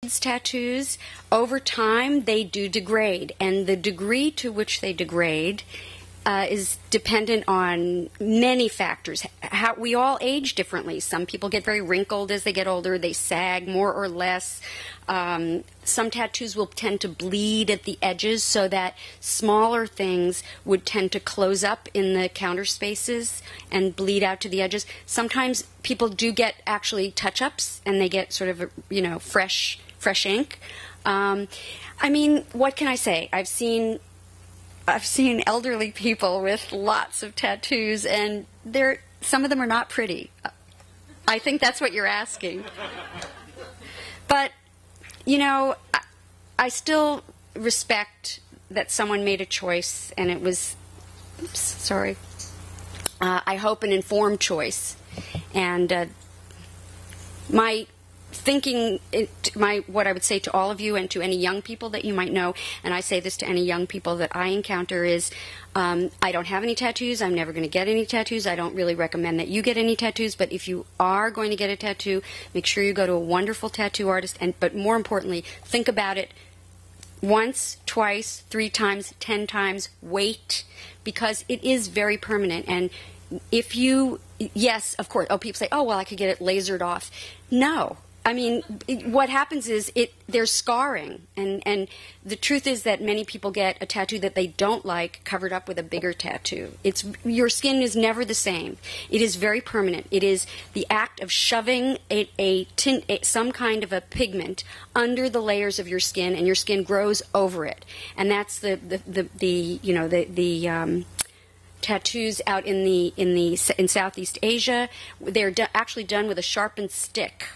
tattoos, over time they do degrade, and the degree to which they degrade is dependent on many factors. How we all age differently. Some people get very wrinkled as they get older. They sag more or less. Some tattoos will tend to bleed at the edges, so that smaller things would tend to close up in the counter spaces and bleed out to the edges. Sometimes people do get actually touch-ups, and they get sort of fresh ink. I mean, what can I say? I've seen elderly people with lots of tattoos, and some of them are not pretty. I think that's what you're asking. But, I still respect that someone made a choice, and it was, I hope an informed choice. And my thinking, what I would say to all of you and to any young people that you might know, and I say this to any young people that I encounter, is I don't have any tattoos. I'm never going to get any tattoos. I don't really recommend that you get any tattoos, but if you are going to get a tattoo, make sure you go to a wonderful tattoo artist, but more importantly, think about it once, twice, 3 times, 10 times, wait, because it is very permanent. And if you, yes, of course, people say, oh, well, I could get it lasered off. No. I mean, what happens is there's scarring, and the truth is that many people get a tattoo that they don't like covered up with a bigger tattoo. Your skin is never the same. It is very permanent. It is the act of shoving some kind of a pigment under the layers of your skin, and your skin grows over it. And that's the tattoos out in Southeast Asia. They're actually done with a sharpened stick.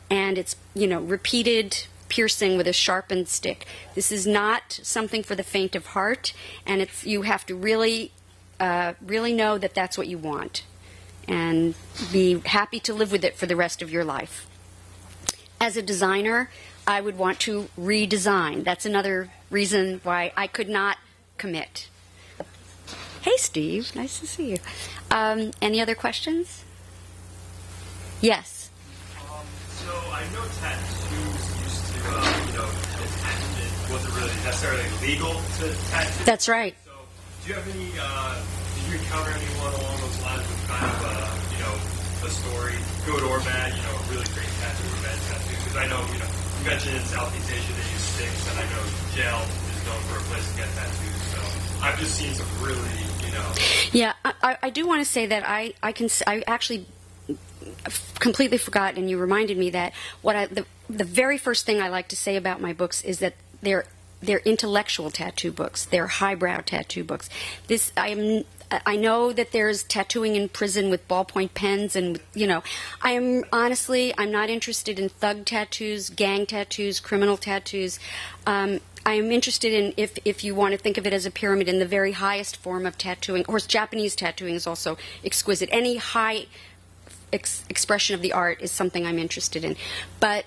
And it's, repeated piercing with a sharpened stick. This is not something for the faint of heart, and you have to really know that that's what you want, and be happy to live with it for the rest of your life. As a designer, I would want to redesign. That's another reason why I could not commit. Hey, Steve. Nice to see you. Any other questions? Yes. So I know tattoos used to, attachment wasn't really necessarily legal to tattoo. That's right. So do you have any, did you encounter anyone along those lines with kind of a story, good or bad, a really great tattoo or bad tattoo? Because I know, you mentioned in Southeast Asia they use sticks, and I know gel is known for a place to get tattoos. So I've just seen some really, Yeah, I do want to say that I actually completely forgot, and you reminded me that the very first thing I like to say about my books is that they're intellectual tattoo books. They're highbrow tattoo books. I know that there's tattooing in prison with ballpoint pens, and I'm not interested in thug tattoos, gang tattoos, criminal tattoos. I am interested in, if you want to think of it as a pyramid, in the very highest form of tattooing. Of course, Japanese tattooing is also exquisite. Any high expression of the art is something I'm interested in. But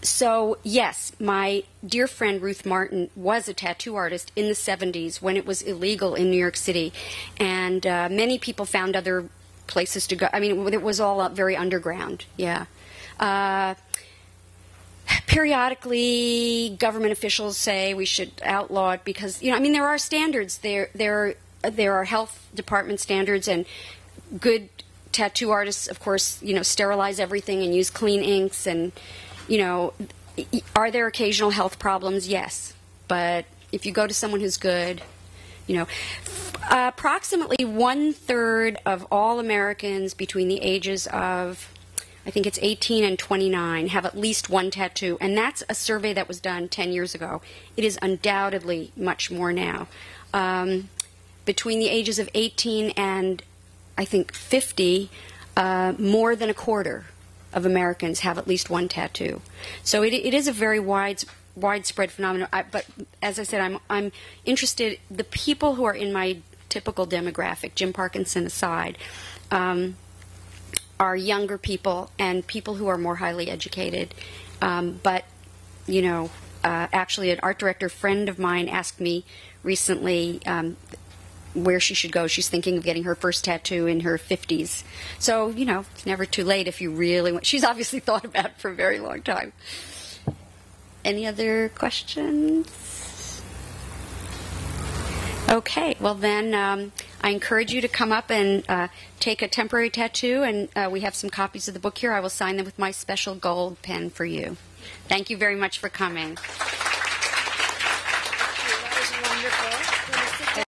so, yes, my dear friend Ruth Martin was a tattoo artist in the 70s when it was illegal in New York City, and many people found other places to go. I mean, it was all very underground, yeah. Periodically, government officials say we should outlaw it because, there are standards. There are health department standards, and good tattoo artists, of course, sterilize everything and use clean inks, and, are there occasional health problems? Yes. But if you go to someone who's good, approximately 1/3 of all Americans between the ages of, I think it's 18 and 29, have at least one tattoo. And that's a survey that was done 10 years ago. It is undoubtedly much more now. Between the ages of 18 and, I think, 50, more than a quarter of Americans have at least one tattoo. So it is a very widespread phenomenon. But as I said, I'm interested. The people who are in my typical demographic, Jim Parkinson aside, are younger people and people who are more highly educated. But actually, an art director friend of mine asked me recently where she should go. She's thinking of getting her first tattoo in her 50s. So, it's never too late if you really want. She's obviously thought about it for a very long time. Any other questions? Okay, well then I encourage you to come up and take a temporary tattoo, and we have some copies of the book here. I will sign them with my special gold pen for you. Thank you very much for coming. That was wonderful.